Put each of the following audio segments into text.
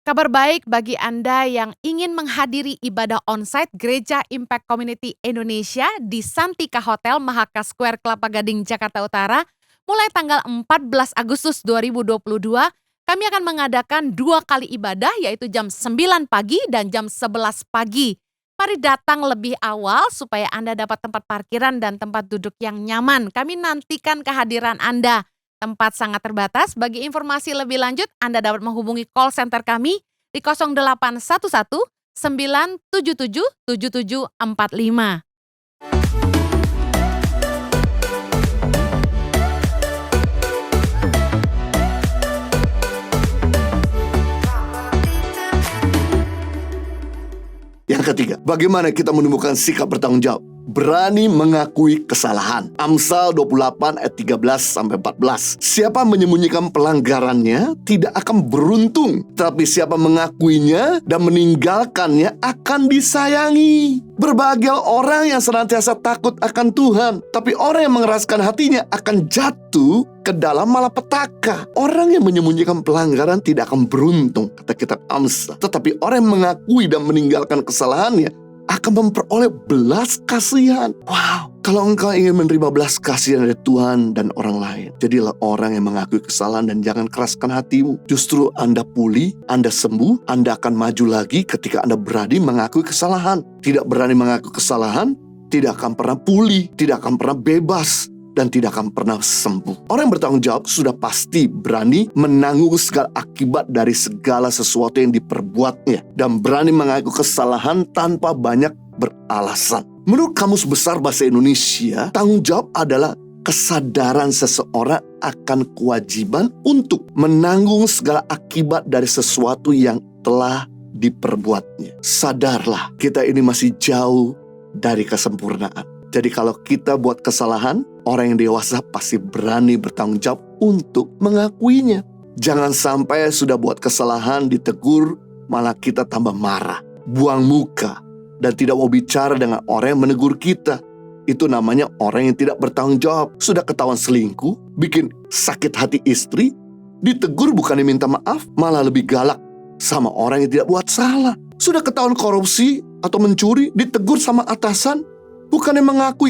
Kabar baik bagi Anda yang ingin menghadiri ibadah onsite Gereja Impact Community Indonesia di Santika Hotel Mahaka Square Kelapa Gading, Jakarta Utara. Mulai tanggal 14 Agustus 2022, kami akan mengadakan 2 kali ibadah yaitu jam 9 pagi dan jam 11 pagi. Mari datang lebih awal supaya Anda dapat tempat parkiran dan tempat duduk yang nyaman. Kami nantikan kehadiran Anda. Tempat sangat terbatas. Bagi informasi lebih lanjut, Anda dapat menghubungi call center kami di 0811 977 7745. Yang ketiga, bagaimana kita menemukan sikap bertanggung jawab? Berani mengakui kesalahan. Amsal 28 ayat 13-14. Siapa menyembunyikan pelanggarannya tidak akan beruntung, tapi siapa mengakuinya dan meninggalkannya akan disayangi. Berbahagia orang yang senantiasa takut akan Tuhan, tapi orang yang mengeraskan hatinya akan jatuh ke dalam malapetaka. Orang yang menyembunyikan pelanggaran tidak akan beruntung, kata kitab Amsal. Tetapi orang yang mengakui dan meninggalkan kesalahannya akan memperoleh belas kasihan. Wow, kalau engkau ingin menerima belas kasihan dari Tuhan dan orang lain, jadilah orang yang mengakui kesalahan dan jangan keraskan hatimu. Justru Anda pulih, Anda sembuh, Anda akan maju lagi ketika Anda berani mengakui kesalahan. Tidak berani mengakui kesalahan, tidak akan pernah pulih, tidak akan pernah bebas, dan tidak akan pernah sembuh. Orang yang bertanggung jawab sudah pasti berani menanggung segala akibat dari segala sesuatu yang diperbuatnya dan berani mengaku kesalahan tanpa banyak beralasan. Menurut Kamus Besar Bahasa Indonesia, tanggung jawab adalah kesadaran seseorang akan kewajiban untuk menanggung segala akibat dari sesuatu yang telah diperbuatnya. Sadarlah, kita ini masih jauh dari kesempurnaan. Jadi kalau kita buat kesalahan, orang yang dewasa pasti berani bertanggung jawab untuk mengakuinya. Jangan sampai sudah buat kesalahan ditegur, malah kita tambah marah, buang muka, dan tidak mau bicara dengan orang yang menegur kita. Itu namanya orang yang tidak bertanggung jawab. Sudah ketahuan selingkuh, bikin sakit hati istri, ditegur bukannya minta maaf, malah lebih galak sama orang yang tidak buat salah. Sudah ketahuan korupsi atau mencuri, ditegur sama atasan, bukannya mengakui,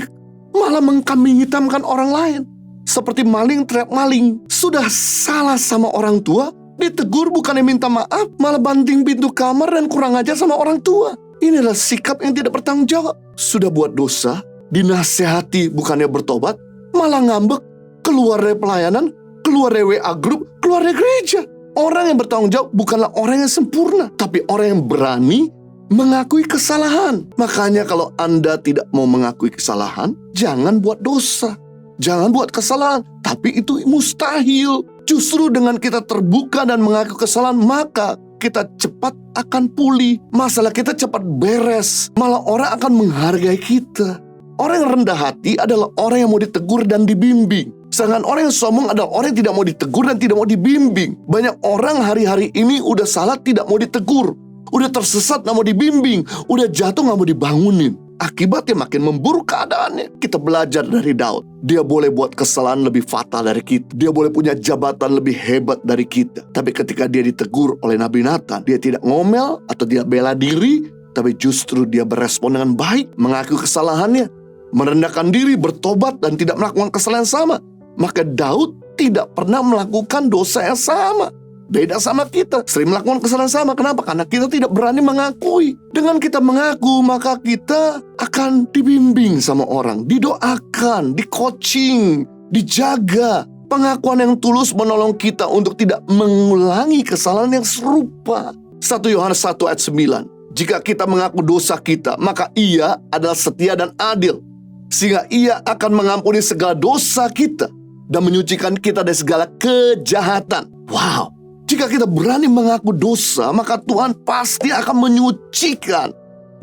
malah mengkambing hitamkan orang lain. Seperti maling teriak maling. Sudah salah sama orang tua, ditegur bukannya minta maaf, malah banting pintu kamar dan kurang ajar sama orang tua. Inilah sikap yang tidak bertanggung jawab. Sudah buat dosa, dinasehati bukannya bertobat, malah ngambek, keluar dari pelayanan, keluar dari WA group, keluar dari gereja. Orang yang bertanggung jawab bukanlah orang yang sempurna, tapi orang yang berani mengakui kesalahan. Makanya kalau Anda tidak mau mengakui kesalahan, jangan buat dosa, jangan buat kesalahan. Tapi itu mustahil. Justru dengan kita terbuka dan mengaku kesalahan, maka kita cepat akan pulih. Masalah kita cepat beres. Malah orang akan menghargai kita. Orang yang rendah hati adalah orang yang mau ditegur dan dibimbing. Sedangkan orang yang sombong adalah orang yang tidak mau ditegur dan tidak mau dibimbing. Banyak orang hari-hari ini udah salah tidak mau ditegur, udah tersesat gak mau dibimbing, udah jatuh gak mau dibangunin. Akibatnya makin memburuk keadaannya. Kita belajar dari Daud. Dia boleh buat kesalahan lebih fatal dari kita. Dia boleh punya jabatan lebih hebat dari kita. Tapi ketika dia ditegur oleh Nabi Nathan, dia tidak ngomel atau dia bela diri, tapi justru dia berespon dengan baik, mengaku kesalahannya, merendahkan diri, bertobat, dan tidak melakukan kesalahan sama. Maka Daud tidak pernah melakukan dosa yang sama. Beda sama kita, sering melakukan kesalahan sama. Kenapa? Karena kita tidak berani mengakui. Dengan kita mengaku, maka kita akan dibimbing sama orang, didoakan, di-coaching, dijaga. Pengakuan yang tulus menolong kita untuk tidak mengulangi kesalahan yang serupa. 1 Yohanes 1 ayat 9. Jika kita mengaku dosa kita, maka Ia adalah setia dan adil, sehingga Ia akan mengampuni segala dosa kita dan menyucikan kita dari segala kejahatan. Wow! Jika kita berani mengaku dosa, maka Tuhan pasti akan menyucikan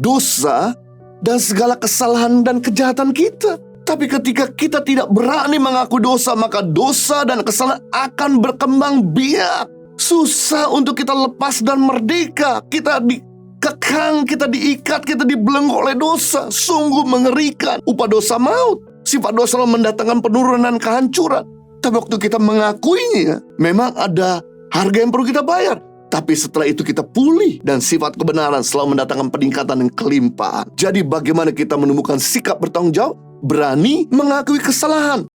dosa dan segala kesalahan dan kejahatan kita. Tapi ketika kita tidak berani mengaku dosa, maka dosa dan kesalahan akan berkembang biak. Susah untuk kita lepas dan merdeka. Kita dikekang, kita diikat, kita dibelenggu oleh dosa. Sungguh mengerikan. Upah dosa maut. Sifat dosa mendatangkan penurunan kehancuran. Tapi waktu kita mengakuinya, memang ada harga yang perlu kita bayar. Tapi setelah itu kita pulih dan sifat kebenaran selalu mendatangkan peningkatan dan kelimpahan. Jadi bagaimana kita menemukan sikap bertanggung jawab? Berani mengakui kesalahan.